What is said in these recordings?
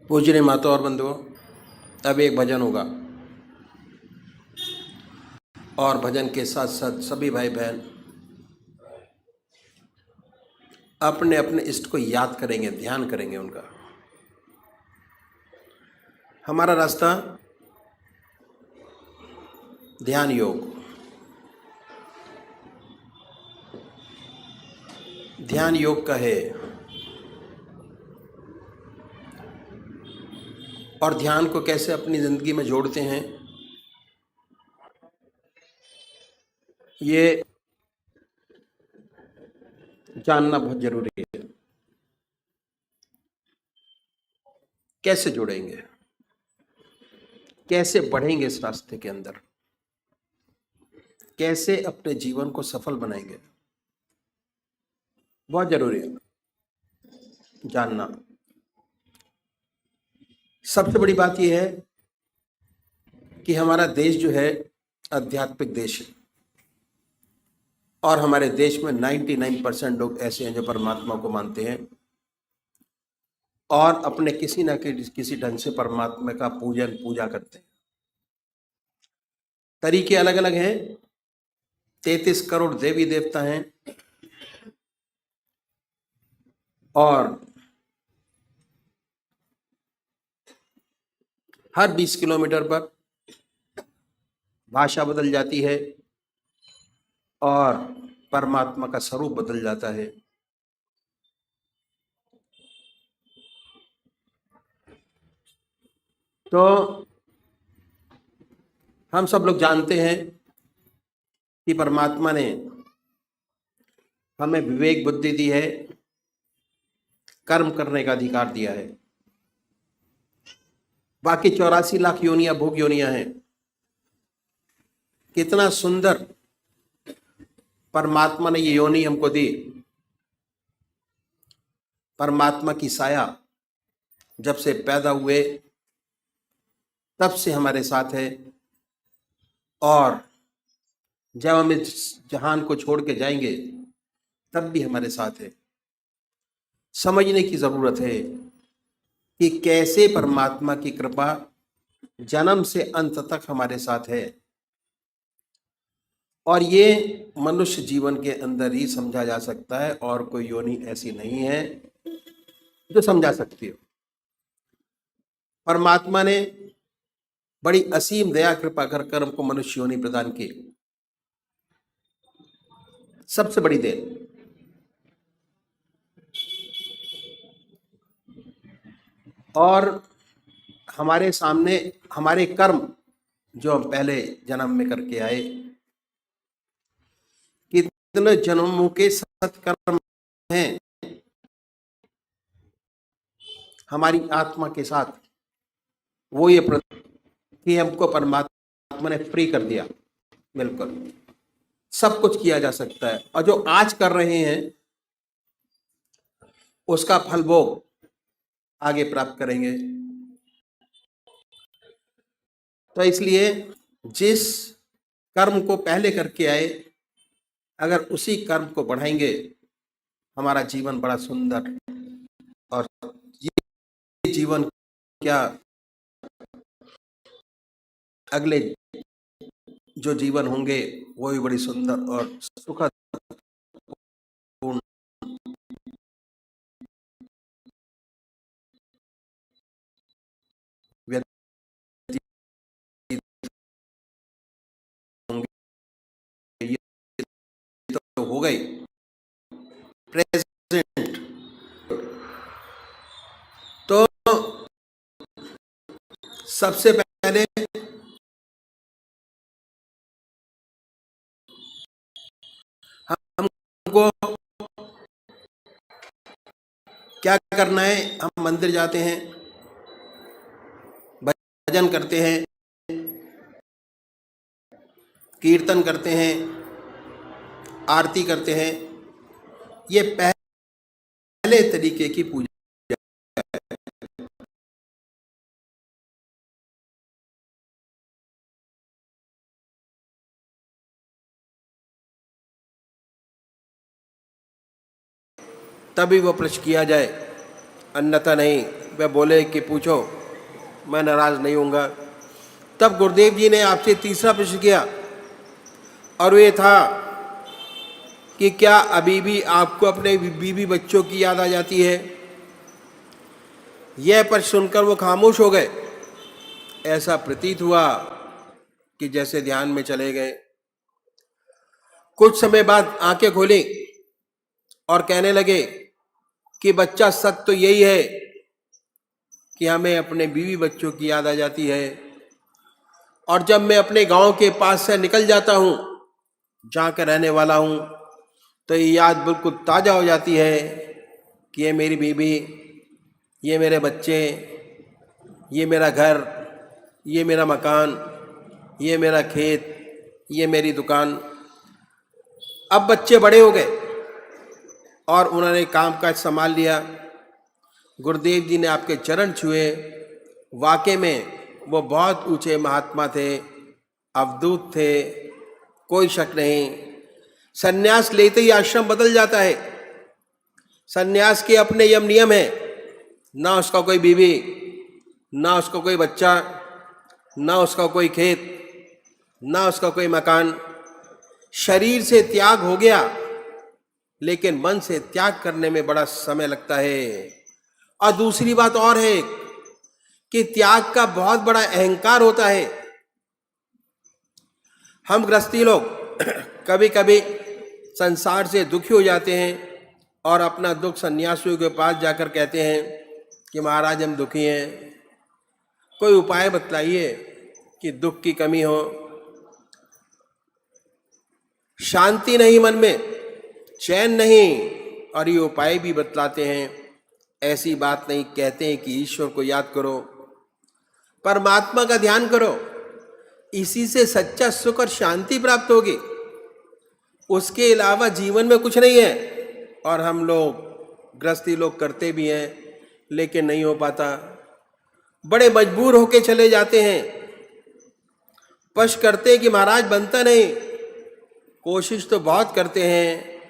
पूजनीय माता और बंधुओं, अब एक भजन होगा और भजन के साथ साथ सभी भाई बहन अपने अपने इष्ट को याद करेंगे, ध्यान करेंगे उनका। हमारा रास्ता ध्यान योग, ध्यान योग का है और ध्यान को कैसे अपनी जिंदगी में जोड़ते हैं ये जानना बहुत जरूरी है। कैसे जुड़ेंगे, कैसे बढ़ेंगे इस रास्ते के अंदर, कैसे अपने जीवन को सफल बनाएंगे, बहुत जरूरी है जानना। सबसे बड़ी बात यह है कि हमारा देश जो है आध्यात्मिक देश है और हमारे देश में 99% लोग ऐसे हैं जो परमात्मा को मानते हैं और अपने किसी न किसी ढंग से परमात्मा का पूजा करते हैं। तरीके अलग अलग हैं, 33 करोड़ देवी देवता हैं और हर 20 किलोमीटर पर भाषा बदल जाती है और परमात्मा का स्वरूप बदल जाता है। तो हम सब लोग जानते हैं कि परमात्मा ने हमें विवेक बुद्धि दी है, कर्म करने का अधिकार दिया है। बाकी 84 लाख योनियां भोग योनियां हैं। कितना सुंदर परमात्मा ने ये योनि हमको दी। परमात्मा की साया जब से पैदा हुए तब से हमारे साथ है और जब हम इस जहान को छोड़ के जाएंगे तब भी हमारे साथ है। समझने की जरूरत है कि कैसे परमात्मा की कृपा जन्म से अंत तक हमारे साथ है और ये मनुष्य जीवन के अंदर ही समझा जा सकता है और कोई योनि ऐसी नहीं है जो समझा सकती हो। परमात्मा ने बड़ी असीम दया कृपा कर हमको मनुष्य योनि प्रदान की। सबसे बड़ी देन और हमारे सामने हमारे कर्म जो हम पहले जन्म में करके आए, कितने जन्मों के सत्कर्म हैं हमारी आत्मा के साथ, वो ये कि हमको परमात्मा ने फ्री कर दिया। बिल्कुल सब कुछ किया जा सकता है और जो आज कर रहे हैं उसका फल भोग आगे प्राप्त करेंगे। तो इसलिए जिस कर्म को पहले करके आए अगर उसी कर्म को बढ़ाएंगे हमारा जीवन बड़ा सुंदर और ये जीवन क्या अगले जो जीवन होंगे वो भी बड़ी सुंदर और सुखद पूर्ण व्यतीत होंगे। ये तो हो गई प्रेजेंट। तो सबसे पहले हमको क्या करना है, हम मंदिर जाते हैं, भजन करते हैं, कीर्तन करते हैं, आरती करते हैं, ये पहले तरीके की पूजा। तभी वो प्रश्न किया जाए, अन्यथा नहीं। वह बोले कि पूछो, मैं नाराज नहीं होऊंगा। तब गुरुदेव जी ने आपसे तीसरा प्रश्न किया, और वे था कि क्या अभी भी आपको अपने बीवी बच्चों की याद आ जाती है? यह प्रश्न सुनकर वो खामोश हो गए। ऐसा प्रतीत हुआ कि जैसे ध्यान में चले गए। कुछ समय बाद आंखें खोली और कहने लगे कि बच्चा, सच तो यही है कि हमें अपने बीवी बच्चों की याद आ जाती है, और जब मैं अपने गांव के पास से निकल जाता हूं, जहां का रहने वाला हूं, तो ये याद बिल्कुल ताज़ा हो जाती है कि ये मेरी बीवी, ये मेरे बच्चे, ये मेरा घर, ये मेरा मकान, ये मेरा खेत, ये मेरी दुकान। अब बच्चे बड़े हो गए और उन्होंने काम काज संभाल लिया। गुरुदेव जी ने आपके चरण छुए। वाकई में वो बहुत ऊंचे महात्मा थे, अवधूत थे, कोई शक नहीं। सन्यास लेते ही आश्रम बदल जाता है। सन्यास के अपने यम नियम है, ना उसका कोई बीवी, ना उसका कोई बच्चा, ना उसका कोई खेत, ना उसका कोई मकान। शरीर से त्याग हो गया, लेकिन मन से त्याग करने में बड़ा समय लगता है। और दूसरी बात और है कि त्याग का बहुत बड़ा अहंकार होता है। हम गृहस्थी लोग कभी कभी संसार से दुखी हो जाते हैं और अपना दुख सन्यासियों के पास जाकर कहते हैं कि महाराज हम दुखी हैं, कोई उपाय बतलाइए कि दुख की कमी हो, शांति नहीं मन में, चैन नहीं। और ये उपाय भी बतलाते हैं। ऐसी बात नहीं कहते हैं कि ईश्वर को याद करो, परमात्मा का ध्यान करो, इसी से सच्चा सुख और शांति प्राप्त होगी। उसके अलावा जीवन में कुछ नहीं है। और हम लोग गृहस्थी लोग करते भी हैं, लेकिन नहीं हो पाता। बड़े मजबूर होके चले जाते हैं, पश करते हैं कि महाराज बनता नहीं। कोशिश तो बहुत करते हैं,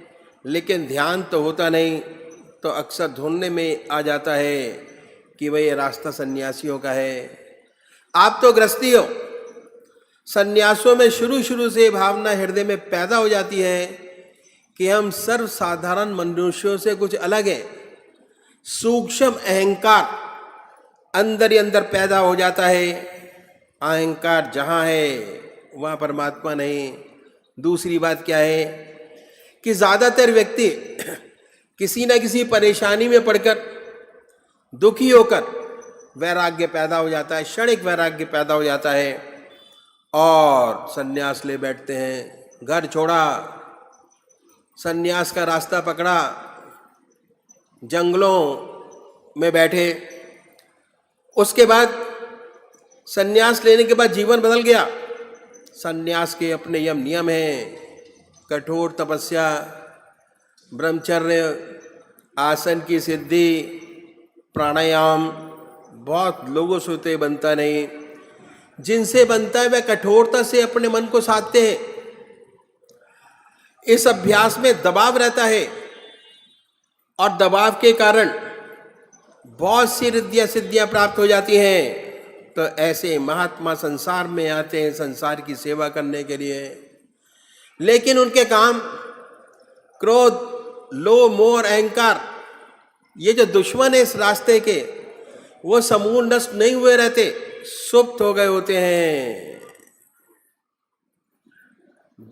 लेकिन ध्यान तो होता नहीं। तो अक्सर ढूंढने में आ जाता है कि वह रास्ता सन्यासियों का है। आप तो गृहस्थी हो। सन्यासों में शुरू शुरू से भावना हृदय में पैदा हो जाती है कि हम सर्वसाधारण मनुष्यों से कुछ अलग हैं। सूक्ष्म अहंकार अंदर ही अंदर पैदा हो जाता है। अहंकार जहाँ है वहाँ परमात्मा नहीं। दूसरी बात क्या है कि ज़्यादातर व्यक्ति किसी न किसी परेशानी में पड़कर, दुखी होकर वैराग्य पैदा हो जाता है, क्षणिक वैराग्य पैदा हो जाता है और सन्यास ले बैठते हैं। घर छोड़ा, सन्यास का रास्ता पकड़ा, जंगलों में बैठे। उसके बाद सन्यास लेने के बाद जीवन बदल गया। सन्यास के अपने यम नियम हैं, कठोर तपस्या, ब्रह्मचर्य, आसन की सिद्धि, प्राणायाम। बहुत लोगों से तो बनता नहीं। जिनसे बनता है वह कठोरता से अपने मन को साधते हैं। इस अभ्यास में दबाव रहता है और दबाव के कारण बहुत सी रिद्धियां सिद्धियां प्राप्त हो जाती हैं। तो ऐसे महात्मा संसार में आते हैं संसार की सेवा करने के लिए, लेकिन उनके काम क्रोध, लोभ, मोह और अहंकार, ये जो दुश्मन है इस रास्ते के, वो समूह नष्ट नहीं हुए रहते, सुप्त हो गए होते हैं,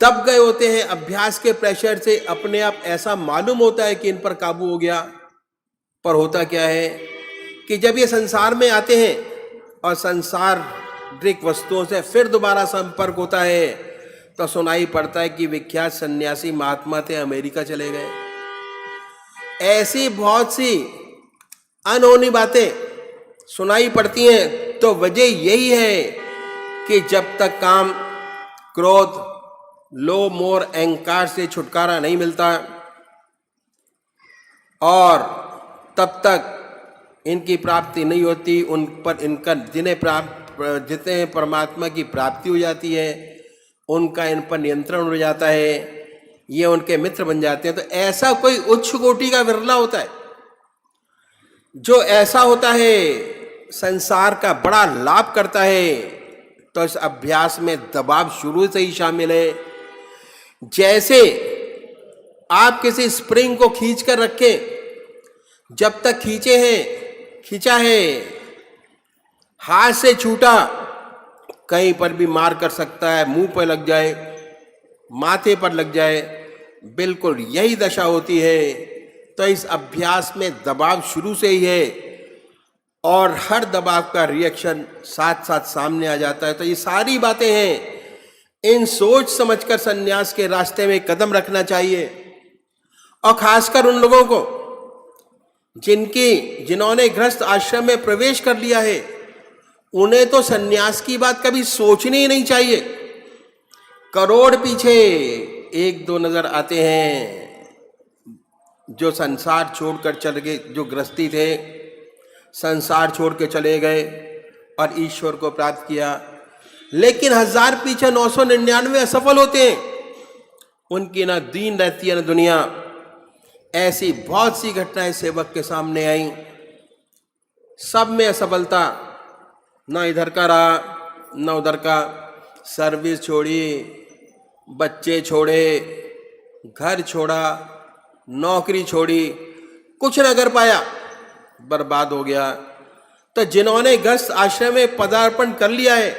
दब गए होते हैं। अभ्यास के प्रेशर से अपने आप ऐसा मालूम होता है कि इन पर काबू हो गया। पर होता क्या है कि जब ये संसार में आते हैं और संसारिक वस्तुओं से फिर दोबारा संपर्क होता है, तो सुनाई पड़ता है कि विख्यात सन्यासी महात्मा थे, अमेरिका चले गए। ऐसी बहुत सी अनहोनी बातें सुनाई पड़ती हैं। तो वजह यही है कि जब तक काम, क्रोध, लोभ मोह अहंकार से छुटकारा नहीं मिलता और तब तक इनकी प्राप्ति नहीं होती। उन पर इनका जितने परमात्मा की प्राप्ति हो जाती है उनका इन पर नियंत्रण हो जाता है, ये उनके मित्र बन जाते हैं। तो ऐसा कोई उच्च कोटि का विरला होता है जो ऐसा होता है, संसार का बड़ा लाभ करता है। तो इस अभ्यास में दबाव शुरू से ही शामिल है। जैसे आप किसी स्प्रिंग को खींच कर रखें, जब तक खींचा है, हाथ से छूटा, कहीं पर भी मार कर सकता है, मुंह पर लग जाए, माथे पर लग जाए, बिल्कुल यही दशा होती है। तो इस अभ्यास में दबाव शुरू से ही है और हर दबाव का रिएक्शन साथ साथ सामने आ जाता है। तो ये सारी बातें हैं, इन सोच समझकर सन्यास के रास्ते में कदम रखना चाहिए। और खासकर उन लोगों को जिन्होंने गृहस्थ आश्रम में प्रवेश कर लिया है, उन्हें तो सन्यास की बात कभी सोचनी ही नहीं चाहिए। करोड़ पीछे एक दो नजर आते हैं जो संसार छोड़कर चले गए, जो गृहस्थी थे संसार छोड़ के चले गए और ईश्वर को प्राप्त किया। लेकिन 1000 पीछे 999 असफल होते हैं, उनकी ना दीन रहती है ना दुनिया। ऐसी बहुत सी घटनाएं सेवक के सामने आई, सब में असफलता, ना इधर का रहा ना उधर का। सर्विस छोड़ी, बच्चे छोड़े, घर छोड़ा, नौकरी छोड़ी, कुछ न कर पाया, बर्बाद हो गया। तो जिन्होंने गृहस्थ आश्रम में पदार्पण कर लिया है,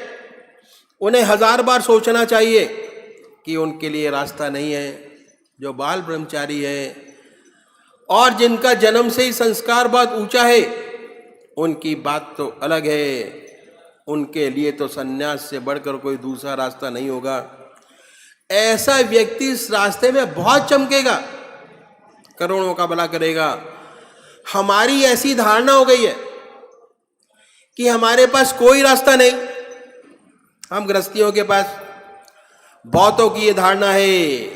उन्हें 1000 बार सोचना चाहिए कि उनके लिए रास्ता नहीं है। जो बाल ब्रह्मचारी है और जिनका जन्म से ही संस्कार बहुत ऊंचा है, उनकी बात तो अलग है। उनके लिए तो सन्यास से बढ़कर कोई दूसरा रास्ता नहीं होगा। ऐसा व्यक्ति इस रास्ते में बहुत चमकेगा, करोड़ों का भला करेगा। हमारी ऐसी धारणा हो गई है कि हमारे पास कोई रास्ता नहीं। हम गृहस्थियों के पास, बहुतों की ये धारणा है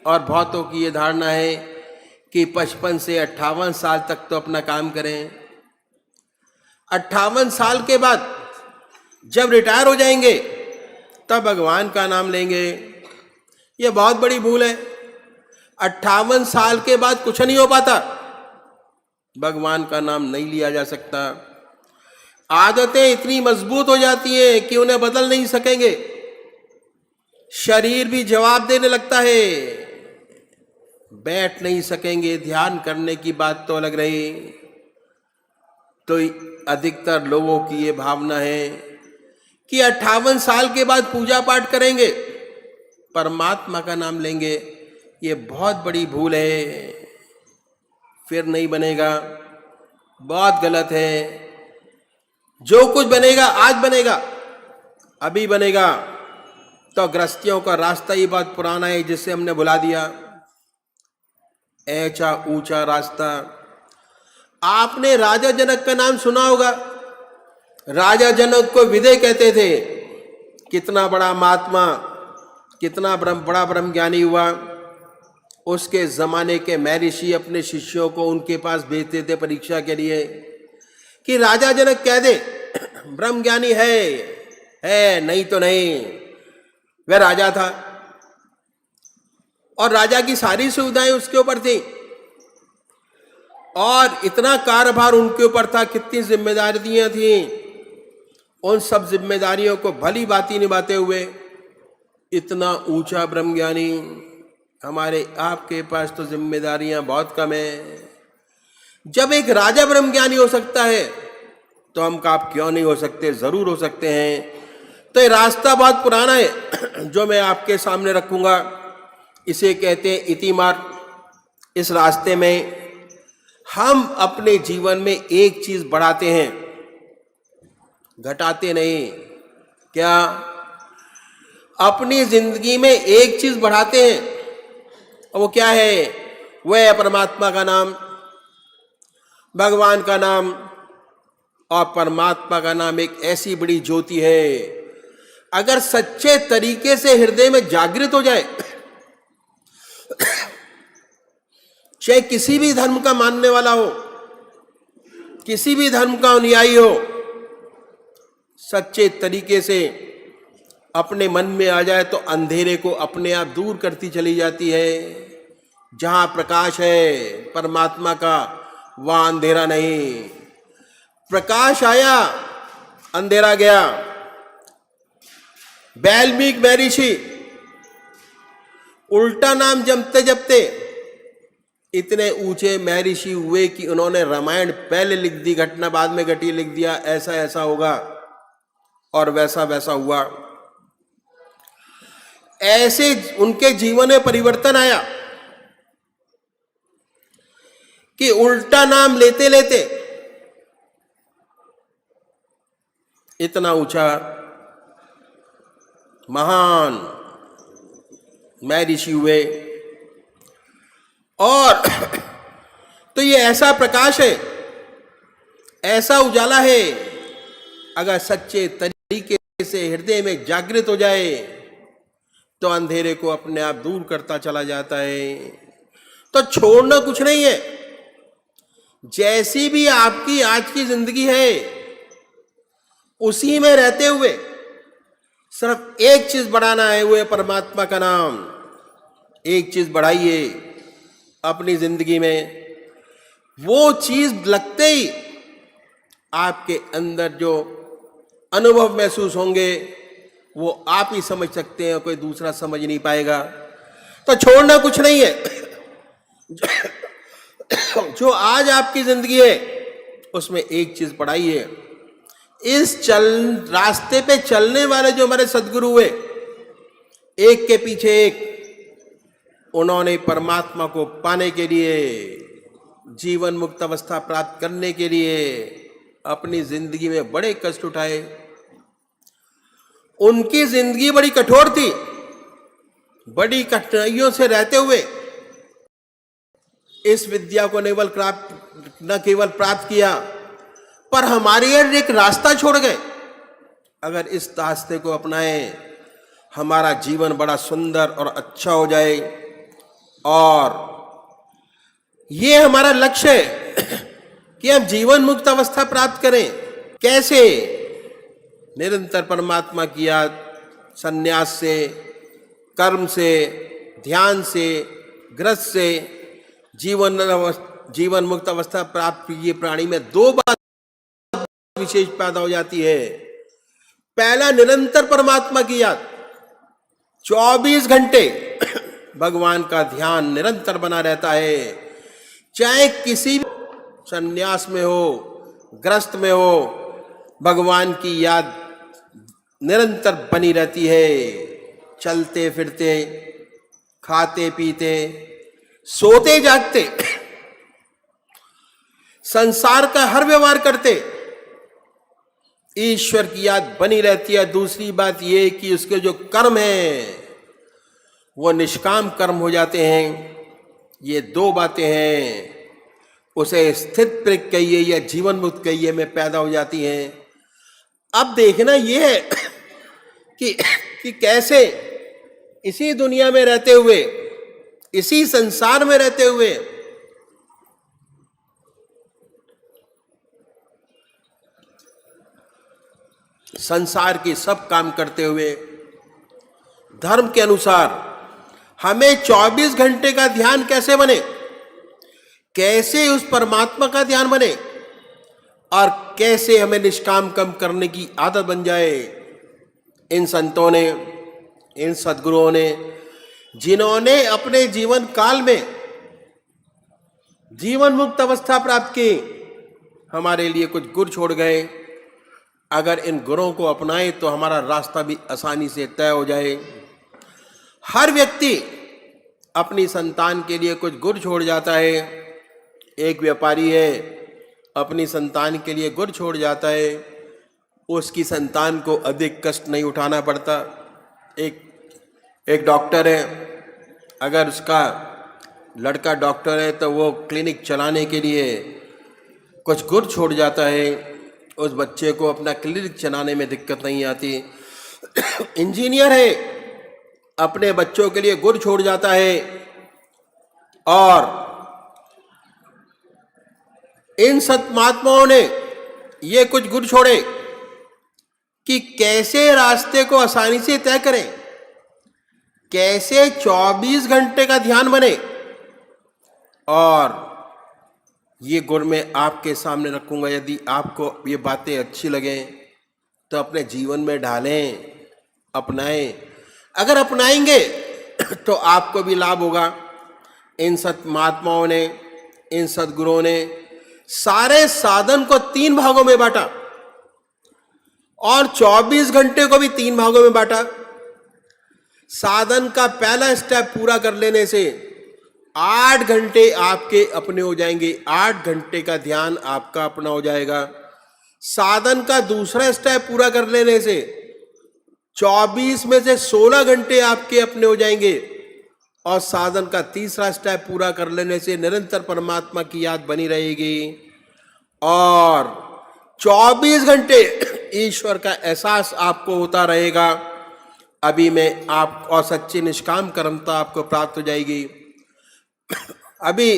और बहुतों की ये धारणा है कि 55 से 58 साल तक तो अपना काम करें, 58 साल के बाद जब रिटायर हो जाएंगे तब भगवान का नाम लेंगे। ये बहुत बड़ी भूल है। 58 साल के बाद कुछ नहीं हो पाता, भगवान का नाम नहीं लिया जा सकता। आदतें इतनी मजबूत हो जाती हैं कि उन्हें बदल नहीं सकेंगे। शरीर भी जवाब देने लगता है, बैठ नहीं सकेंगे। ध्यान करने की बात तो अलग रही। तो अधिकतर लोगों की ये भावना है कि 58 साल के बाद पूजा पाठ करेंगे, परमात्मा का नाम लेंगे। ये बहुत बड़ी भूल है, फिर नहीं बनेगा, बहुत गलत है। जो कुछ बनेगा आज बनेगा, अभी बनेगा। तो गृहस्थियों का रास्ता ही बहुत पुराना है, जिसे हमने भुला दिया। ऐसा ऊंचा रास्ता। आपने राजा जनक का नाम सुना होगा। राजा जनक को विदय कहते थे। कितना बड़ा महात्मा, कितना बड़ा ब्रह्म ज्ञानी हुआ। उसके जमाने के महर्षि अपने शिष्यों को उनके पास भेजते थे परीक्षा के लिए कि राजा जनक कह दे ब्रह्म ज्ञानी है, नहीं तो नहीं। वह राजा था और राजा की सारी सुविधाएं उसके ऊपर थी और इतना कार्यभार उनके ऊपर था, कितनी जिम्मेदारियां थी। उन सब जिम्मेदारियों को भली भांति निभाते हुए इतना ऊंचा ब्रह्म ज्ञानी। हमारे आपके पास तो जिम्मेदारियां बहुत कम है। जब एक राजा ब्रह्म ज्ञानी हो सकता है तो हम आप क्यों नहीं हो सकते? जरूर हो सकते हैं। तो ये रास्ता बहुत पुराना है जो मैं आपके सामने रखूंगा। इसे कहते हैं इति मार्ग। इस रास्ते में हम अपने जीवन में एक चीज बढ़ाते हैं, घटाते नहीं। क्या? अपनी जिंदगी में एक चीज बढ़ाते हैं, और वो क्या है? वह है परमात्मा का नाम, भगवान का नाम। और परमात्मा का नाम एक ऐसी बड़ी ज्योति है, अगर सच्चे तरीके से हृदय में जागृत हो जाए चाहे किसी भी धर्म का मानने वाला हो, किसी भी धर्म का अनुयायी हो, सच्चे तरीके से अपने मन में आ जाए तो अंधेरे को अपने आप दूर करती चली जाती है। जहां प्रकाश है परमात्मा का, वहां अंधेरा नहीं। प्रकाश आया, अंधेरा गया। वाल्मीकि महर्षि उल्टा नाम जपते जपते इतने ऊंचे महर्षि हुए कि उन्होंने रामायण पहले लिख दी, घटना बाद में घटी, लिख दिया ऐसा ऐसा होगा और वैसा वैसा हुआ। ऐसे उनके जीवन में परिवर्तन आया कि उल्टा नाम लेते लेते इतना ऊंचा महान महर्षि हुए। और तो ये ऐसा प्रकाश है, ऐसा उजाला है, अगर सच्चे तरीके से हृदय में जागृत हो जाए तो अंधेरे को अपने आप दूर करता चला जाता है। तो छोड़ना कुछ नहीं है। जैसी भी आपकी आज की जिंदगी है, उसी में रहते हुए सिर्फ एक चीज बढ़ाना है, वो है परमात्मा का नाम। एक चीज बढ़ाइए अपनी जिंदगी में। वो चीज लगते ही आपके अंदर जो अनुभव महसूस होंगे वो आप ही समझ सकते हैं, कोई दूसरा समझ नहीं पाएगा। तो छोड़ना कुछ नहीं है। जो आज आपकी जिंदगी है उसमें एक चीज बढ़ाइए। इस रास्ते पे चलने वाले जो हमारे सदगुरु हुए, एक के पीछे एक, उन्होंने परमात्मा को पाने के लिए, जीवन मुक्त अवस्था प्राप्त करने के लिए अपनी जिंदगी में बड़े कष्ट उठाए। उनकी जिंदगी बड़ी कठोर थी। बड़ी कठिनाइयों से रहते हुए इस विद्या को न केवल प्राप्त किया, पर हमारे लिए एक रास्ता छोड़ गए। अगर इस रास्ते को अपनाएं, हमारा जीवन बड़ा सुंदर और अच्छा हो जाए। और ये हमारा लक्ष्य है कि हम जीवन मुक्त अवस्था प्राप्त करें। कैसे? निरंतर परमात्मा की याद, संन्यास से, कर्म से, ध्यान से, ग्रस्त से जीवन मुक्त अवस्था प्राप्त कीजिए। प्राणी में दो बात विशेष पैदा हो जाती है। पहला, निरंतर परमात्मा की याद, 24 घंटे भगवान का ध्यान निरंतर बना रहता है। चाहे किसी भी संन्यास में हो, ग्रस्त में हो, भगवान की याद निरंतर बनी रहती है। चलते फिरते, खाते पीते, सोते जागते, संसार का हर व्यवहार करते ईश्वर की याद बनी रहती है। दूसरी बात यह कि उसके जो कर्म हैं वो निष्काम कर्म हो जाते हैं। ये दो बातें हैं, उसे स्थित प्रज्ञ कहिए या जीवन मुक्त कहिए, में पैदा हो जाती हैं। अब देखना यह है कि कैसे इसी दुनिया में रहते हुए, इसी संसार में रहते हुए संसार के सब काम करते हुए धर्म के अनुसार हमें 24 घंटे का ध्यान कैसे बने, कैसे उस परमात्मा का ध्यान बने, और कैसे हमें निष्काम कर्म करने की आदत बन जाए। इन संतों ने, इन सद्गुरुओं ने, जिन्होंने अपने जीवन काल में जीवन मुक्त अवस्था प्राप्त की, हमारे लिए कुछ गुर छोड़ गए। अगर इन गुरों को अपनाएं तो हमारा रास्ता भी आसानी से तय हो जाए। हर व्यक्ति अपनी संतान के लिए कुछ गुर छोड़ जाता है। एक व्यापारी है, अपनी संतान के लिए गुर छोड़ जाता है, उसकी संतान को अधिक कष्ट नहीं उठाना पड़ता। एक डॉक्टर है, अगर उसका लड़का डॉक्टर है तो वो क्लिनिक चलाने के लिए कुछ गुर छोड़ जाता है, उस बच्चे को अपना क्लिनिक चलाने में दिक्कत नहीं आती। इंजीनियर है, अपने बच्चों के लिए गुर छोड़ जाता है, और इन संत महात्माओं ने ये कुछ गुर छोड़े कि कैसे रास्ते को आसानी से तय करें, कैसे 24 घंटे का ध्यान बने। और ये गुर मैं आपके सामने रखूंगा। यदि आपको ये बातें अच्छी लगें तो अपने जीवन में डालें, अपनाएं। अगर अपनाएंगे तो आपको भी लाभ होगा। इन सत महात्माओं ने, इन सदगुरुओं ने सारे साधन को 3 भागों में बांटा और 24 घंटे को भी 3 भागों में बांटा। साधन का पहला स्टेप पूरा कर लेने से 8 घंटे आपके अपने हो जाएंगे, 8 घंटे का ध्यान आपका अपना हो जाएगा। साधन का दूसरा स्टेप पूरा कर लेने से 24 में से 16 घंटे आपके अपने हो जाएंगे और साधन का तीसरा स्टेप पूरा कर लेने से निरंतर परमात्मा की याद बनी रहेगी और 24 घंटे ईश्वर का एहसास आपको होता रहेगा। अभी में आप और सच्ची निष्काम कर्मता आपको प्राप्त हो जाएगी। अभी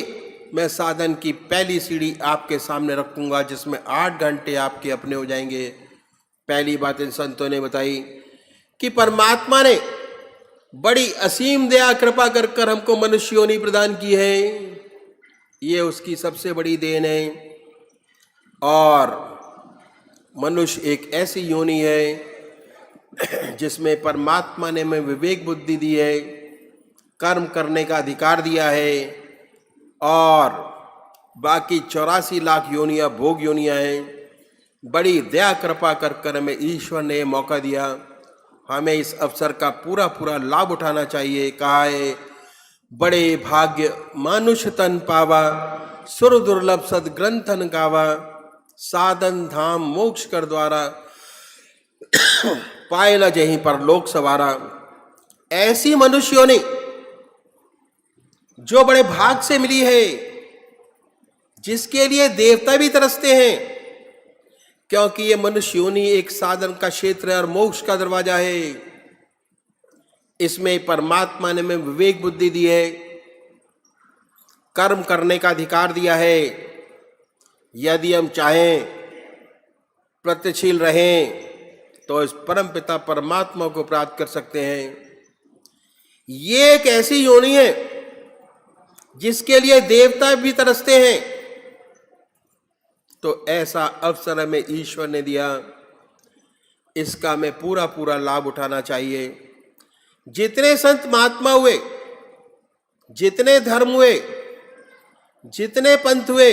मैं साधन की पहली सीढ़ी आपके सामने रखूंगा जिसमें 8 घंटे आपके अपने हो जाएंगे। पहली बात इन संतों ने बताई कि परमात्मा ने बड़ी असीम दया कृपा कर कर हमको मनुष्य योनि प्रदान की है। ये उसकी सबसे बड़ी देन है। और मनुष्य एक ऐसी योनि है जिसमें परमात्मा ने हमें विवेक बुद्धि दी है, कर्म करने का अधिकार दिया है और बाकी 84 लाख योनियां भोग योनियां हैं। बड़ी दया कृपा कर कर हमें ईश्वर ने मौका दिया। हमें इस अवसर का पूरा पूरा लाभ उठाना चाहिए। कहा है, बड़े भाग्य मानुष तन पावा, सुर दुर्लभ सदग्रंथन गावा, साधन धाम मोक्ष कर द्वारा, पाए न जहीं पर लोक सवारा। ऐसी मनुष्यों ने जो बड़े भाग से मिली है, जिसके लिए देवता भी तरसते हैं, क्योंकि ये मनुष्य योनि एक साधन का क्षेत्र है और मोक्ष का दरवाजा है। इसमें परमात्मा ने हमें विवेक बुद्धि दी है, कर्म करने का अधिकार दिया है। यदि हम चाहें प्रत्यशील रहें तो इस परम पिता परमात्मा को प्राप्त कर सकते हैं। ये एक ऐसी योनि है जिसके लिए देवता भी तरसते हैं। तो ऐसा अवसर हमें ईश्वर ने दिया, इसका हमें पूरा पूरा लाभ उठाना चाहिए। जितने संत महात्मा हुए, जितने धर्म हुए, जितने पंथ हुए,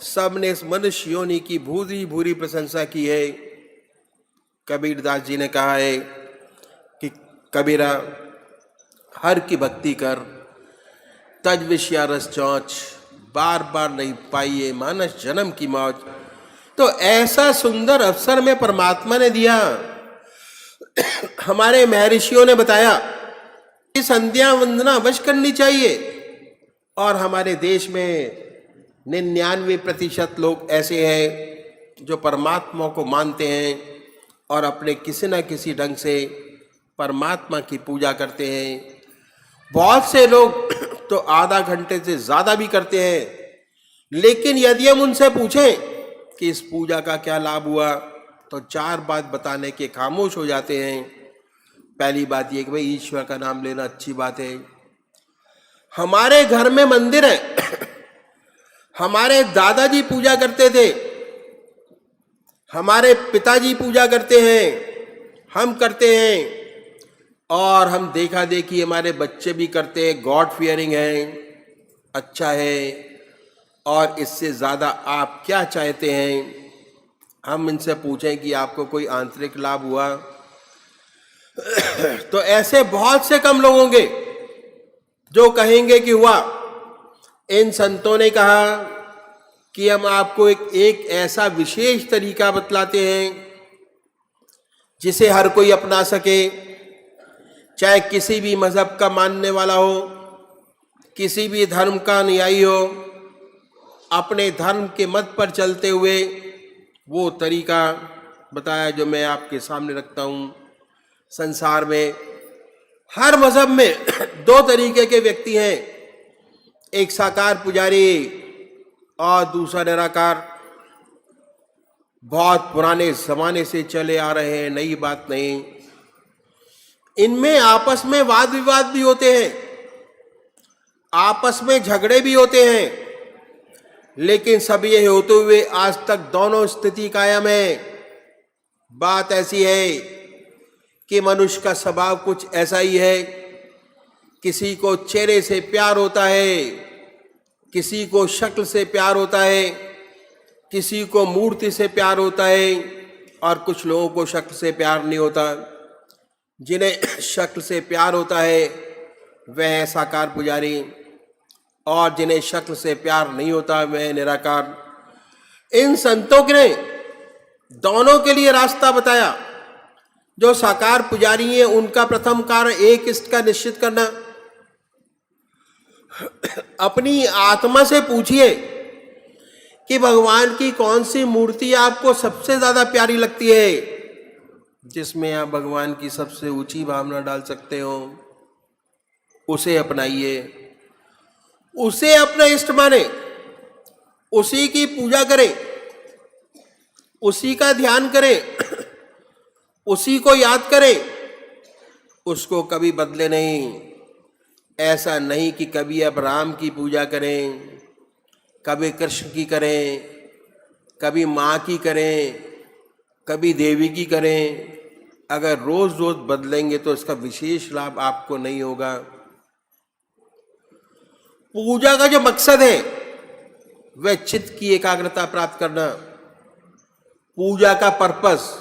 सब ने इस मनुष्य योनि की भूरी भूरी प्रशंसा की है। कबीरदास जी ने कहा है कि कबीरा हर की भक्ति कर, तज विषया रस चौंच, बार बार नहीं पाइए मानस जन्म की मौज। तो ऐसा सुंदर अवसर में परमात्मा ने दिया। हमारे महर्षियों ने बताया कि संध्या वंदना अवश्य करनी चाहिए और हमारे देश में 99% लोग ऐसे हैं जो परमात्मा को मानते हैं और अपने किसी न किसी ढंग से परमात्मा की पूजा करते हैं। बहुत से लोग तो आधा घंटे से ज़्यादा भी करते हैं। लेकिन यदि हम उनसे पूछें कि इस पूजा का क्या लाभ हुआ, तो 4 बात बताने के खामोश हो जाते हैं। पहली बात ये कि भाई ईश्वर का नाम लेना अच्छी बात है। हमारे घर में मंदिर है, हमारे दादाजी पूजा करते थे, हमारे पिताजी पूजा करते हैं, हम करते हैं और हम देखा देखी हमारे बच्चे भी करते हैं। गॉड फियरिंग है, अच्छा है। और इससे ज़्यादा आप क्या चाहते हैं? हम इनसे पूछें कि आपको कोई आंतरिक लाभ हुआ तो ऐसे बहुत से कम लोग होंगे जो कहेंगे कि हुआ। इन संतों ने कहा कि हम आपको एक ऐसा विशेष तरीका बतलाते हैं जिसे हर कोई अपना सके, चाहे किसी भी मजहब का मानने वाला हो, किसी भी धर्म का अनुयायी हो। अपने धर्म के मत पर चलते हुए वो तरीका बताया जो मैं आपके सामने रखता हूँ। संसार में हर मजहब में 2 तरीके के व्यक्ति हैं। एक साकार पुजारी और दूसरा निराकार, बहुत पुराने जमाने से चले आ रहे हैं, नई बात नहीं। इनमें आपस में वाद विवाद भी होते हैं, आपस में झगड़े भी होते हैं, लेकिन सब ये होते हुए आज तक दोनों स्थिति कायम है। बात ऐसी है कि मनुष्य का स्वभाव कुछ ऐसा ही है, किसी को चेहरे से प्यार होता है, किसी को शक्ल से प्यार होता है, किसी को मूर्ति से प्यार होता है, और कुछ लोगों को शक्ल से प्यार नहीं होता। जिन्हें शक्ल से प्यार होता है वह है साकार पुजारी, और जिन्हें शक्ल से प्यार नहीं होता वह निराकार। इन संतों ने दोनों के लिए रास्ता बताया। जो साकार पुजारी है उनका प्रथम कार्य एक इष्ट का निश्चित करना। अपनी आत्मा से पूछिए कि भगवान की कौन सी मूर्ति आपको सबसे ज्यादा प्यारी लगती है, जिसमें आप भगवान की सबसे ऊंची भावना डाल सकते हो। उसे अपनाइए, उसे अपना इष्ट माने, उसी की पूजा करें, उसी का ध्यान करें, उसी को याद करें, उसको कभी बदले नहीं। ऐसा नहीं कि कभी अब राम की पूजा करें, कभी कृष्ण की करें, कभी माँ की करें, कभी देवी की करें। अगर रोज रोज बदलेंगे तो इसका विशेष लाभ आपको नहीं होगा। पूजा का जो मकसद है वह चित्त की एकाग्रता प्राप्त करना। पूजा का पर्पस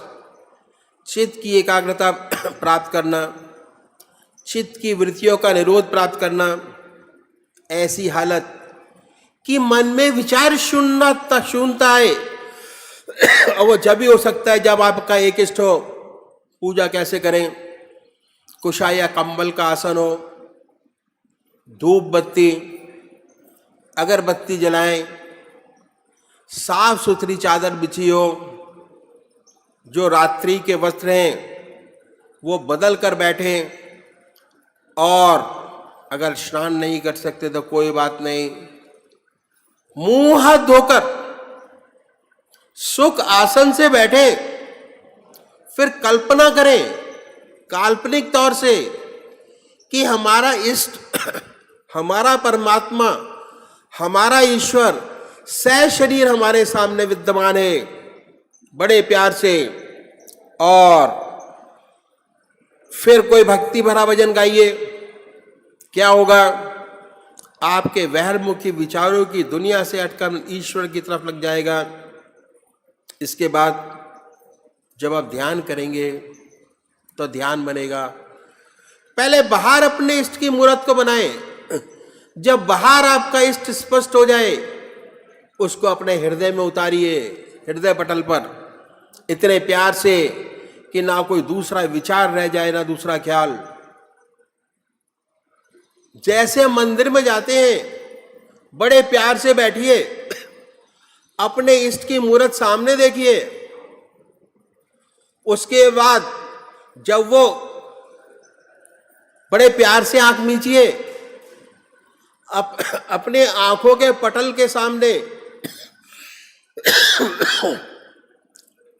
चित्त की एकाग्रता प्राप्त करना, चित्त की वृत्तियों का निरोध प्राप्त करना। ऐसी हालत कि मन में विचार शून्यता आए, और वो जब भी हो सकता है जब आपका एक इष्ट हो। पूजा कैसे करें? कुशा या कंबल का आसन हो, धूप बत्ती अगरबत्ती जलाएं, साफ सुथरी चादर बिछी हो, जो रात्रि के वस्त्र हैं वो बदल कर बैठे, और अगर स्नान नहीं कर सकते तो कोई बात नहीं, मुंह हाथ धोकर सुख आसन से बैठे। फिर कल्पना करें काल्पनिक तौर से कि हमारा इष्ट, हमारा परमात्मा, हमारा ईश्वर शरीर हमारे सामने विद्यमान है, बड़े प्यार से। और फिर कोई भक्ति भरा भजन गाइए। क्या होगा? आपके बहिर्मुखी विचारों की दुनिया से हटकर ईश्वर की तरफ लग जाएगा। इसके बाद जब आप ध्यान करेंगे तो ध्यान बनेगा। पहले बाहर अपने इष्ट की मूर्त को बनाएं। जब बाहर आपका इष्ट स्पष्ट हो जाए, उसको अपने हृदय में उतारिए, हृदय पटल पर, इतने प्यार से कि ना कोई दूसरा विचार रह जाए, ना दूसरा ख्याल। जैसे मंदिर में जाते हैं, बड़े प्यार से बैठिए, अपने इष्ट की मूर्त सामने देखिए। उसके बाद जब वो बड़े प्यार से आंख मीचिए, अपने आंखों के पटल के सामने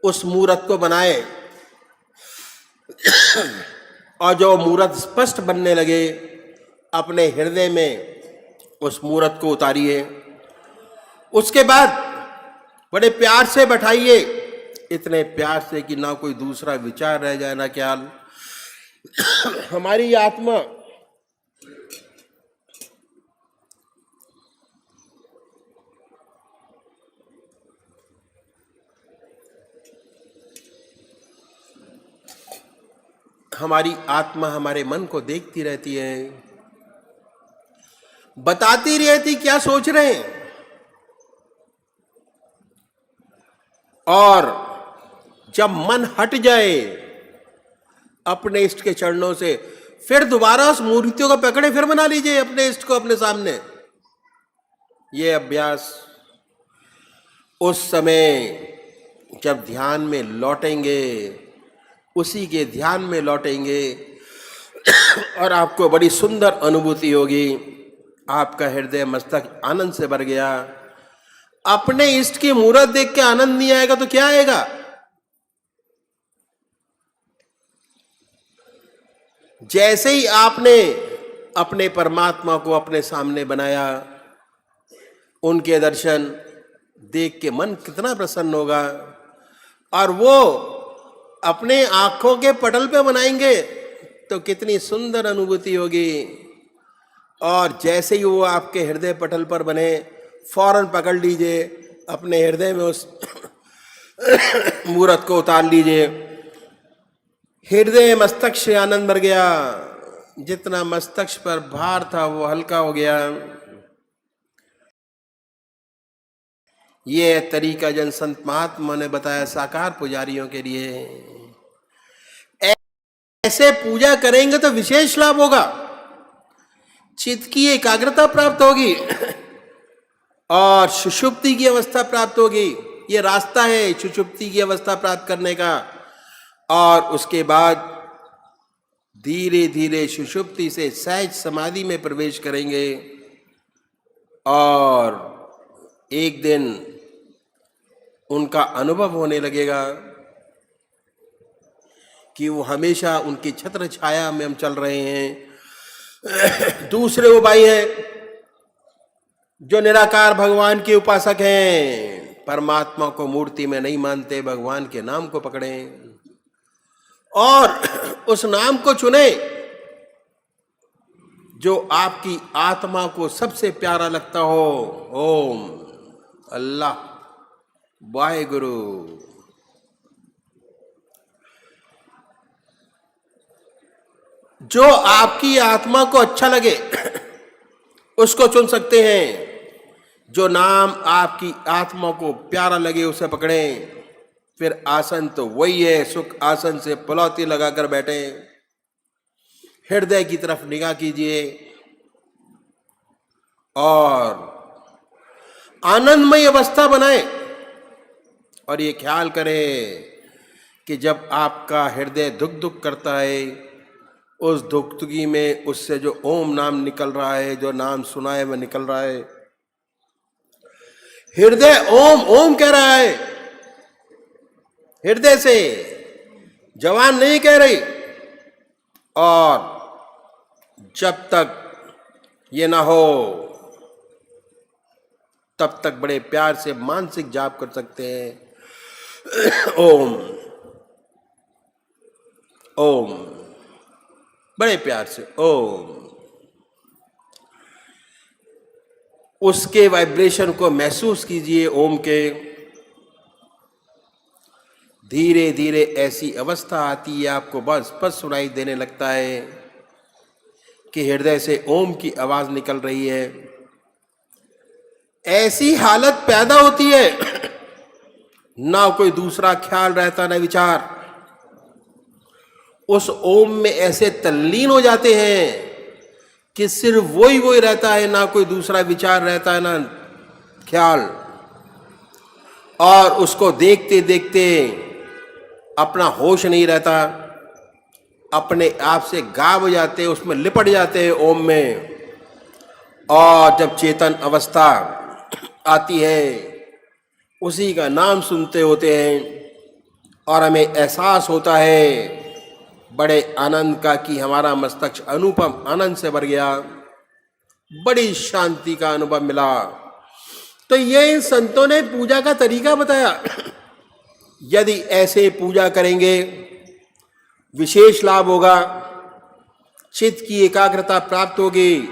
उस मूर्त को बनाए, और जो मूर्त स्पष्ट बनने लगे, अपने हृदय में उस मूर्त को उतारिए। उसके बाद बड़े प्यार से बैठाइए, इतने प्यार से कि ना कोई दूसरा विचार रह जाए, ना ख्याल। हमारी आत्मा हमारे मन को देखती रहती है, बताती रहती क्या सोच रहे हैं। और जब मन हट जाए अपने इष्ट के चरणों से, फिर दोबारा उस मूर्तियों को पकड़े, फिर बना लीजिए अपने इष्ट को अपने सामने। ये अभ्यास उस समय जब ध्यान में लौटेंगे, उसी के ध्यान में लौटेंगे, और आपको बड़ी सुंदर अनुभूति होगी। आपका हृदय मस्तक आनंद से भर गया। अपने इष्ट की मूरत देख के आनंद नहीं आएगा तो क्या आएगा? जैसे ही आपने अपने परमात्मा को अपने सामने बनाया, उनके दर्शन देख के मन कितना प्रसन्न होगा। और वो अपने आंखों के पटल पे बनाएंगे तो कितनी सुंदर अनुभूति होगी। और जैसे ही वो आपके हृदय पटल पर बने, फौरन पकड़ लीजिए, अपने हृदय में उस मूर्त को उतार लीजिए। हृदय मस्तक से आनंद भर गया, जितना मस्तक पर भार था वो हल्का हो गया। ये तरीका जन संत महात्मा ने बताया साकार पुजारियों के लिए। ऐसे पूजा करेंगे तो विशेष लाभ होगा, चित्त की एकाग्रता प्राप्त होगी और सुषुप्ति की अवस्था प्राप्त होगी। ये रास्ता है सुषुप्ति की अवस्था प्राप्त करने का। और उसके बाद धीरे धीरे सुषुप्ति से सहज समाधि में प्रवेश करेंगे और एक दिन उनका अनुभव होने लगेगा कि वो हमेशा उनकी छत्र छाया में हम चल रहे हैं। दूसरे वो भाई हैं जो निराकार भगवान के उपासक हैं, परमात्मा को मूर्ति में नहीं मानते, भगवान के नाम को पकड़ें और उस नाम को चुने जो आपकी आत्मा को सबसे प्यारा लगता हो। ओम, अल्लाह, वाहेगुरु। जो आपकी आत्मा को अच्छा लगे उसको चुन सकते हैं। जो नाम आपकी आत्मा को प्यारा लगे उसे पकड़ें। फिर आसन तो वही है, सुख आसन से पलौती लगाकर बैठे, हृदय की तरफ निगाह कीजिए और आनंदमय अवस्था बनाए। और ये ख्याल करें कि जब आपका हृदय धुक धुक करता है, उस धुकधुकी में उससे जो ओम नाम निकल रहा है, जो नाम सुना है वह निकल रहा है। हृदय ओम ओम कह रहा है, हृदय से, जवान नहीं कह रही। और जब तक ये ना हो तब तक बड़े प्यार से मानसिक जाप कर सकते हैं। ओम ओम, बड़े प्यार से ओम। उसके वाइब्रेशन को महसूस कीजिए ओम के। धीरे धीरे ऐसी अवस्था आती है, आपको बस स्पष्ट सुनाई देने लगता है कि हृदय से ओम की आवाज निकल रही है। ऐसी हालत पैदा होती है, ना कोई दूसरा ख्याल रहता ना विचार। उस ओम में ऐसे तल्लीन हो जाते हैं कि सिर्फ वही रहता है, ना कोई दूसरा विचार रहता है ना ख्याल। और उसको देखते देखते अपना होश नहीं रहता, अपने आप से गायब हो जाते हैं, उसमें लिपट जाते हैं ओम में। और जब चेतन अवस्था आती है, उसी का नाम सुनते होते हैं और हमें एहसास होता है बड़े आनंद का कि हमारा मस्तक अनुपम आनंद से भर गया, बड़ी शांति का अनुभव मिला। तो ये इन संतों ने पूजा का तरीका बताया। यदि ऐसे पूजा करेंगे विशेष लाभ होगा, चित्त की एकाग्रता प्राप्त होगी,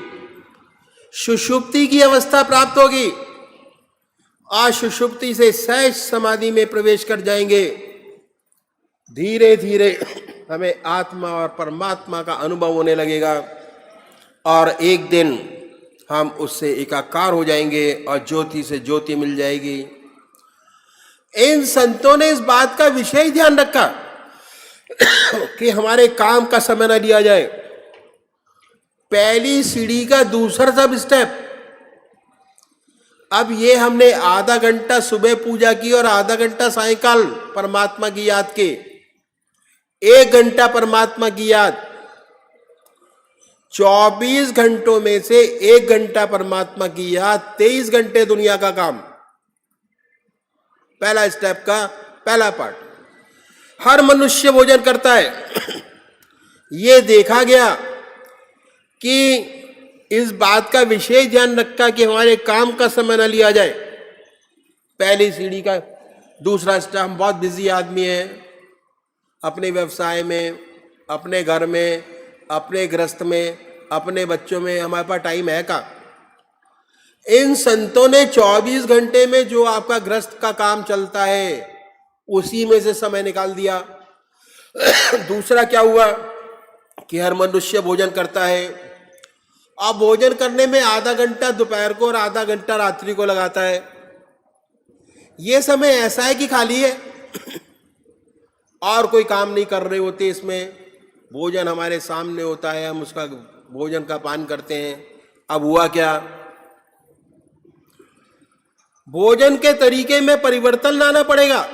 सुषुप्ति की अवस्था प्राप्त होगी, और सुषुप्ति से सहज समाधि में प्रवेश कर जाएंगे। धीरे धीरे हमें आत्मा और परमात्मा का अनुभव होने लगेगा और एक दिन हम उससे एकाकार हो जाएंगे और ज्योति से ज्योति मिल जाएगी। इन संतों ने इस बात का विशेष ध्यान रखा कि हमारे काम का समय न लिया जाए। पहली सीढ़ी का दूसरा सब स्टेप। अब ये हमने आधा घंटा सुबह पूजा की और आधा घंटा सायंकाल परमात्मा की याद के, 1 घंटा परमात्मा की याद। 24 घंटों में से 1 घंटा परमात्मा की याद, 23 घंटे दुनिया का काम। पहला स्टेप का पहला पार्ट। हर मनुष्य भोजन करता है। यह देखा गया कि इस बात का विशेष ध्यान रखा कि हमारे काम का समय न लिया जाए। पहली सीढ़ी का दूसरा स्टेप, हम बहुत बिजी आदमी हैं, अपने व्यवसाय में, अपने घर में, अपने गृहस्थ में, अपने बच्चों में, हमारे पास टाइम है का? इन संतों ने 24 घंटे में जो आपका गृहस्थ का काम चलता है उसी में से समय निकाल दिया। दूसरा क्या हुआ कि हर मनुष्य भोजन करता है। अब भोजन करने में आधा घंटा दोपहर को और आधा घंटा रात्रि को लगाता है। यह समय ऐसा है कि खाली है और कोई काम नहीं कर रहे होते। इसमें भोजन हमारे सामने होता है, हम उसका भोजन का पान करते हैं। अब हुआ क्या? भोजन के तरीके में परिवर्तन लाना पड़ेगा।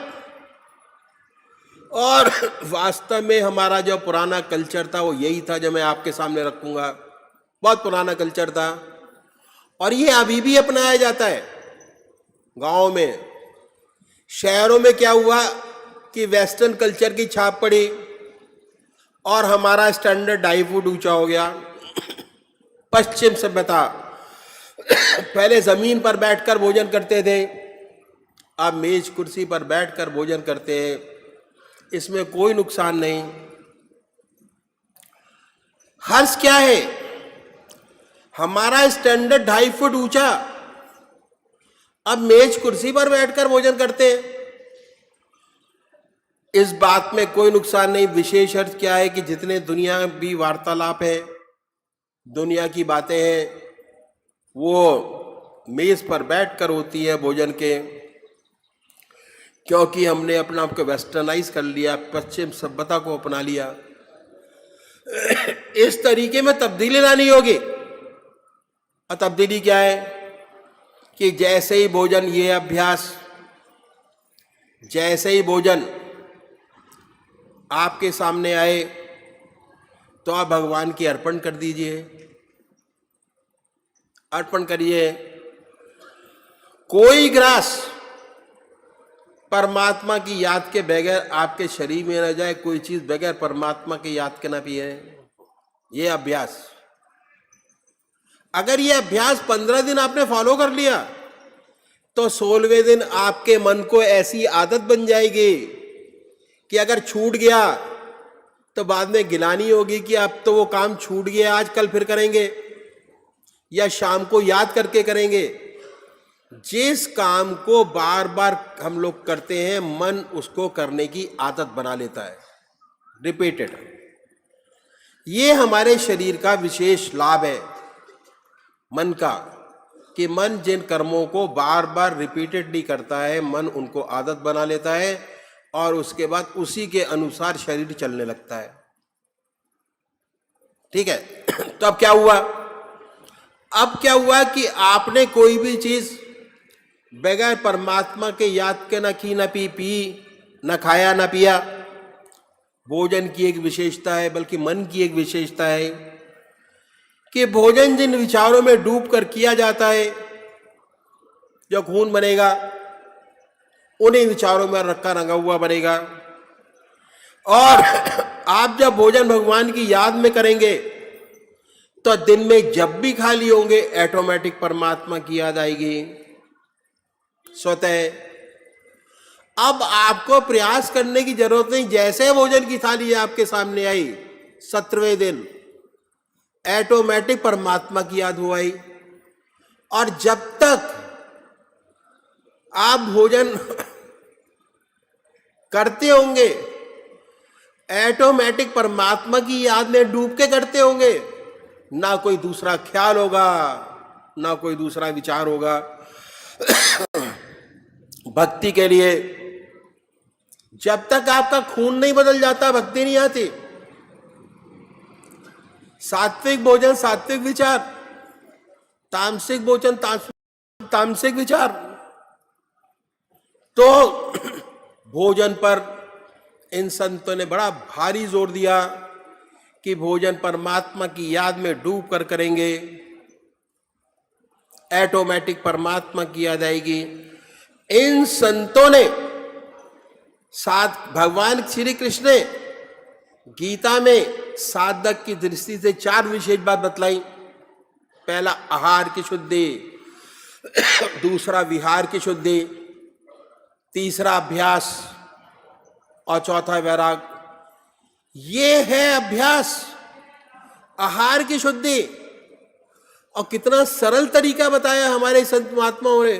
और वास्तव में हमारा जो पुराना कल्चर था वो यही था, जो मैं आपके सामने रखूंगा। बहुत पुराना कल्चर था और ये अभी भी अपनाया जाता है गांव में। शहरों में क्या हुआ कि वेस्टर्न कल्चर की छाप पड़ी और हमारा स्टैंडर्ड 2.5 फुट ऊंचा हो गया। पश्चिम सभ्यता, पहले जमीन पर बैठकर भोजन करते थे, अब मेज कुर्सी पर बैठकर भोजन करते हैं। इसमें कोई नुकसान नहीं। हर्ष क्या है? हमारा स्टैंडर्ड 2.5 फुट ऊंचा, अब मेज कुर्सी पर बैठकर भोजन करते हैं। इस बात में कोई नुकसान नहीं। विशेष अर्थ क्या है कि जितने दुनिया भी वार्तालाप है, दुनिया की बातें हैं, वो मेज पर बैठकर होती है भोजन के, क्योंकि हमने अपना आपको वेस्टर्नाइज कर लिया, पश्चिम सभ्यता को अपना लिया। इस तरीके में तब्दीली लानी होगी। और तब्दीली क्या है कि जैसे ही भोजन, ये अभ्यास, जैसे ही भोजन आपके सामने आए तो आप भगवान की अर्पण कर दीजिए, अर्पण करिए। कोई ग्रास परमात्मा की याद के बगैर आपके शरीर में न जाए, कोई चीज बगैर परमात्मा की याद के ना पिए। ये अभ्यास, अगर ये अभ्यास 15 दिन आपने फॉलो कर लिया तो 16वें दिन आपके मन को ऐसी आदत बन जाएगी कि अगर छूट गया तो बाद में गिलानी होगी कि अब तो वो काम छूट गया, आज कल फिर करेंगे या शाम को याद करके करेंगे। जिस काम को बार बार हम लोग करते हैं, मन उसको करने की आदत बना लेता है, रिपीटेड। ये हमारे शरीर का विशेष लाभ है मन का, कि मन जिन कर्मों को बार बार रिपीटेडली करता है, मन उनको आदत बना लेता है और उसके बाद उसी के अनुसार शरीर चलने लगता है। ठीक है? तो अब क्या हुआ? अब क्या हुआ कि आपने कोई भी चीज बगैर परमात्मा के याद के न की, न पी, न खाया, न पिया। भोजन की एक विशेषता है, बल्कि मन की एक विशेषता है कि भोजन जिन विचारों में डूब कर किया जाता है, जो खून बनेगा उन्हीं विचारों में रखा रंगा हुआ बनेगा। और आप जब भोजन भगवान की याद में करेंगे तो दिन में जब भी खाली होंगे, ऑटोमेटिक परमात्मा की याद आएगी स्वतः। अब आपको प्रयास करने की जरूरत नहीं। जैसे भोजन की थाली आपके सामने आई, 17वें दिन ऑटोमेटिक परमात्मा की याद हो आई। और जब तक आप भोजन करते होंगे, ऑटोमेटिक परमात्मा की याद में डूब के करते होंगे, ना कोई दूसरा ख्याल होगा, ना कोई दूसरा विचार होगा। भक्ति के लिए जब तक आपका खून नहीं बदल जाता, भक्ति नहीं आती। सात्विक भोजन सात्विक विचार, तामसिक भोजन तामसिक विचार। तो भोजन पर इन संतों ने बड़ा भारी जोर दिया कि भोजन परमात्मा की याद में डूब कर करेंगे, ऑटोमेटिक परमात्मा की याद आएगी। इन संतों ने भगवान श्री कृष्ण ने गीता में साधक की दृष्टि से 4 विशेष बात बतलाई। पहला आहार की शुद्धि, दूसरा विहार की शुद्धि, तीसरा अभ्यास और चौथा वैराग। ये है अभ्यास, आहार की शुद्धि। और कितना सरल तरीका बताया हमारे संत महात्माओं ने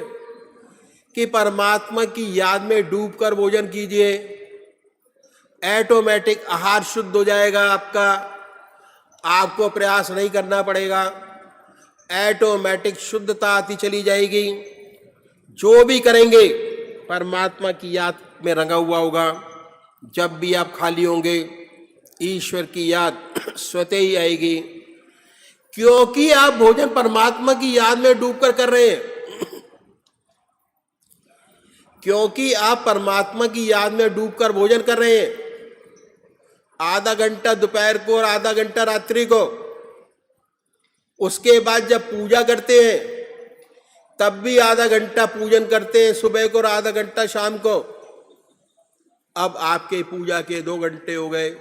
कि परमात्मा की याद में डूबकर भोजन कीजिए, ऑटोमेटिक आहार शुद्ध हो जाएगा आपका, आपको प्रयास नहीं करना पड़ेगा, ऑटोमेटिक शुद्धता आती चली जाएगी। जो भी करेंगे परमात्मा की याद में रंगा हुआ होगा। जब भी आप खाली होंगे ईश्वर की याद स्वतः ही आएगी, क्योंकि आप भोजन परमात्मा की याद में डूबकर कर रहे हैं। क्योंकि आप परमात्मा की याद में डूबकर भोजन कर रहे हैं। आधा घंटा दोपहर को और आधा घंटा रात्रि को। उसके बाद जब पूजा करते हैं तब भी आधा घंटा पूजन करते हैं सुबह को और आधा घंटा शाम को। अब आपके पूजा के 2 घंटे हो गए।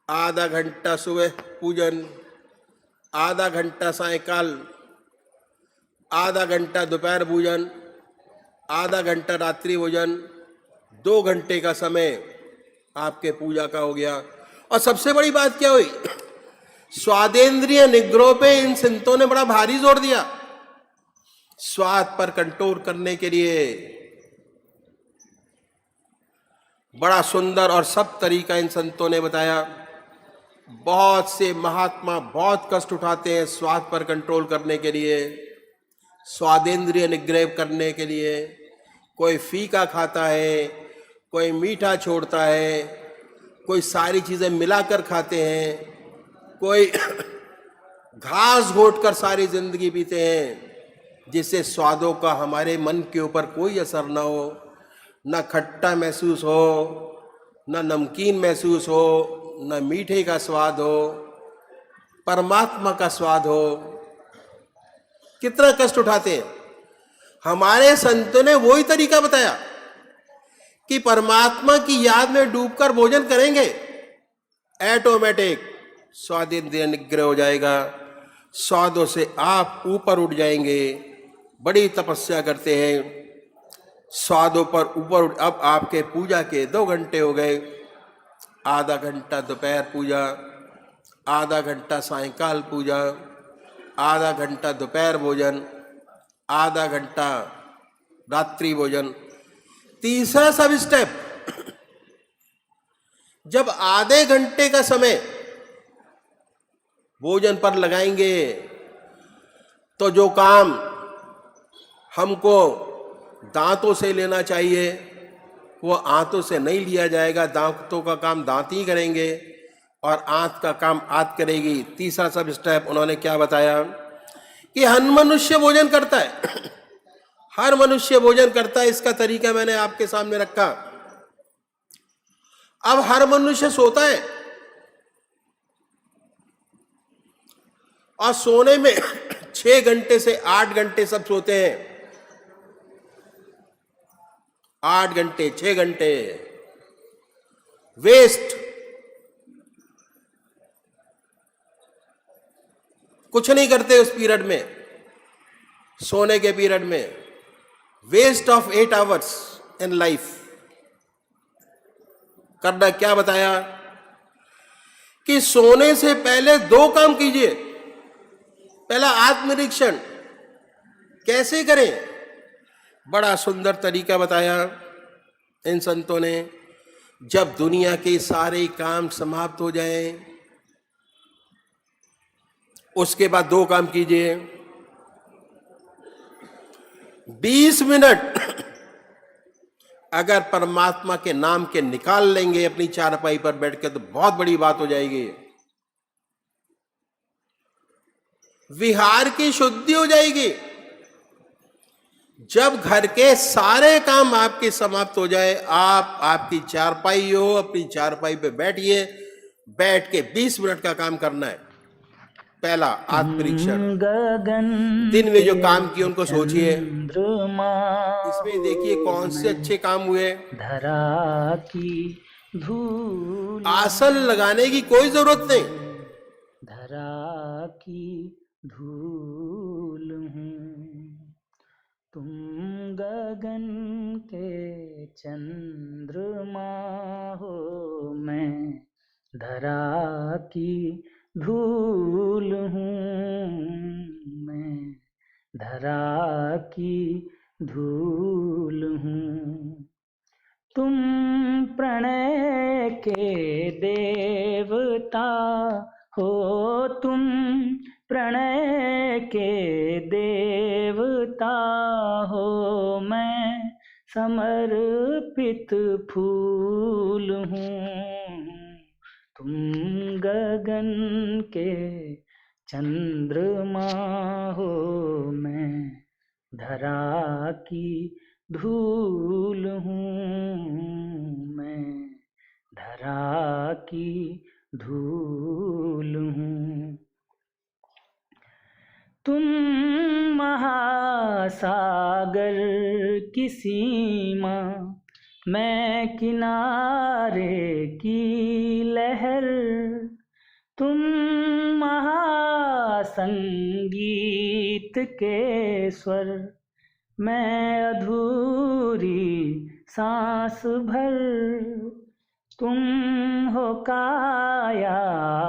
आधा घंटा सुबह पूजन, आधा घंटा सायंकाल, आधा घंटा दोपहर भोजन, आधा घंटा रात्रि भोजन, 2 घंटे का समय आपके पूजा का हो गया। और सबसे बड़ी बात क्या हुई, स्वादेंद्रिय निग्रह पे इन संतों ने बड़ा भारी जोर दिया। स्वाद पर कंट्रोल करने के लिए बड़ा सुंदर और सब तरीका इन संतों ने बताया। बहुत से महात्मा बहुत कष्ट उठाते हैं स्वाद पर कंट्रोल करने के लिए, स्वादेंद्रिय निग्रह करने के लिए। कोई फीका खाता है, कोई मीठा छोड़ता है, कोई सारी चीजें मिलाकर खाते हैं, कोई घास घोटकर सारी जिंदगी पीते हैं, जिससे स्वादों का हमारे मन के ऊपर कोई असर ना हो, न खट्टा महसूस हो, न नमकीन महसूस हो, न मीठे का स्वाद हो, परमात्मा का स्वाद हो। कितना कष्ट उठाते हैं। हमारे संतों ने वही तरीका बताया कि परमात्मा की याद में डूबकर भोजन करेंगे, ऑटोमेटिक स्वादेंद्रिय निग्रह हो जाएगा, स्वादों से आप ऊपर उठ जाएंगे। बड़ी तपस्या करते हैं स्वादों पर ऊपर उठ। अब आपके पूजा के 2 घंटे हो गए। आधा घंटा दोपहर पूजा, आधा घंटा सायंकाल पूजा, आधा घंटा दोपहर भोजन, आधा घंटा रात्रि भोजन। तीसरा सब स्टेप, जब आधे घंटे का समय भोजन पर लगाएंगे तो जो काम हमको दांतों से लेना चाहिए वो आंतों से नहीं लिया जाएगा। दांतों का काम दांत ही करेंगे और आंत का काम आंत करेगी। तीसरा सब स्टेप उन्होंने क्या बताया कि हर मनुष्य भोजन करता है, हर मनुष्य भोजन करता है। इसका तरीका मैंने आपके सामने रखा। अब हर मनुष्य सोता है और सोने में 6 घंटे से 8 घंटे सब सोते हैं। 8 घंटे 6 घंटे वेस्ट, कुछ नहीं करते उस पीरियड में, सोने के पीरियड में। Waste of 8 hours in life. करना क्या बताया कि सोने से पहले 2 काम कीजिए। पहला आत्मनिरीक्षण कैसे करें, बड़ा सुंदर तरीका बताया इन संतों ने। जब दुनिया के सारे काम समाप्त हो जाएं, उसके बाद 2 काम कीजिए। 20 मिनट अगर परमात्मा के नाम के निकाल लेंगे अपनी चारपाई पर बैठ के तो बहुत बड़ी बात हो जाएगी। विहार की शुद्धि हो जाएगी। जब घर के सारे काम आपके समाप्त हो जाए, आप आपकी चारपाई हो, अपनी चारपाई पे बैठिए, बैठ के 20 मिनट का काम करना है। पहला आत्म परीक्षण, गगन दिन में जो काम किए उनको सोचिए, चंद्रमा इसमें देखिए कौन से अच्छे काम हुए। धरा की धूल आसन लगाने की कोई जरूरत नहीं, धरा की धूल हूँ। तुम गगन के चंद्रमा हो, मैं धरा की धूल हूँ। मैं धरा की धूल हूँ। तुम प्रणय के देवता हो, तुम प्रणय के देवता हो, मैं समर्पित फूल हूँ। तुम गगन के चंद्रमा हो, मैं धरा की धूल हूँ। मैं धरा की धूल हूँ। तुम महासागर की सीमा, मैं किनारे की लहर। तुम महासंगीत के स्वर, मैं अधूरी सांस भर। तुम हो काया,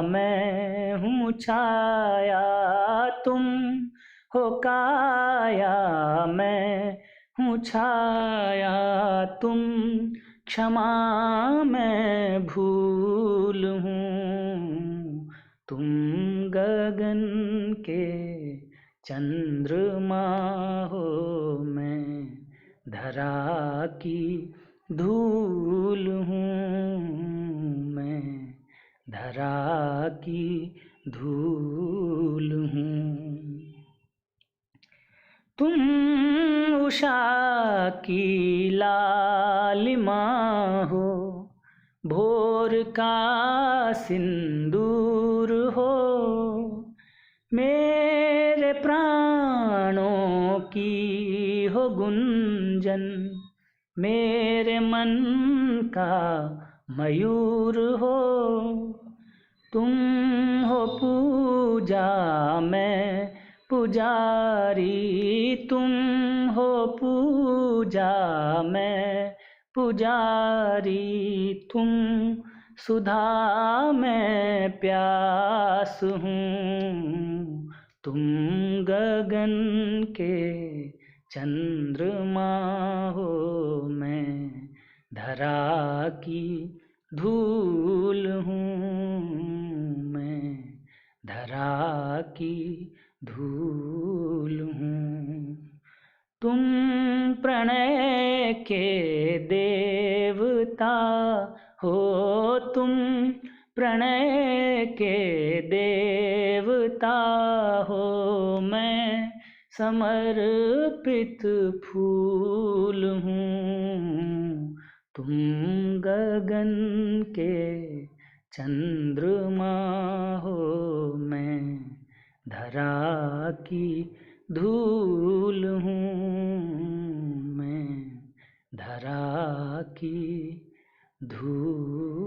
मैं हूँ छाया। तुम हो काया, मैं हूँ छाया। तुम क्षमा, मैं भूल हूँ। तुम गगन के चंद्रमा हो, मैं धरा की धूल हूँ। मैं धरा की धूल हूँ। तुम उषा की लालिमा हो, भोर का सिंदूर हो। मेरे प्राणों की हो गुंजन, मेरे मन का मयूर हो। तुम हो पूजा, मैं पुजारी। तुम हो पूजा, मैं पुजारी। तुम सुधा, मैं प्यास हूँ। तुम गगन के चंद्रमा हो, मैं धरा की धूल हूँ। मैं धरा की धूल हूँ। तुम प्रणय के देवता हो, तुम प्रणय के देवता हो। मैं समर्पित फूल हूँ। तुम गगन के चंद्रमा हो, मैं धरा की धूल हूँ। मैं धरा की धूल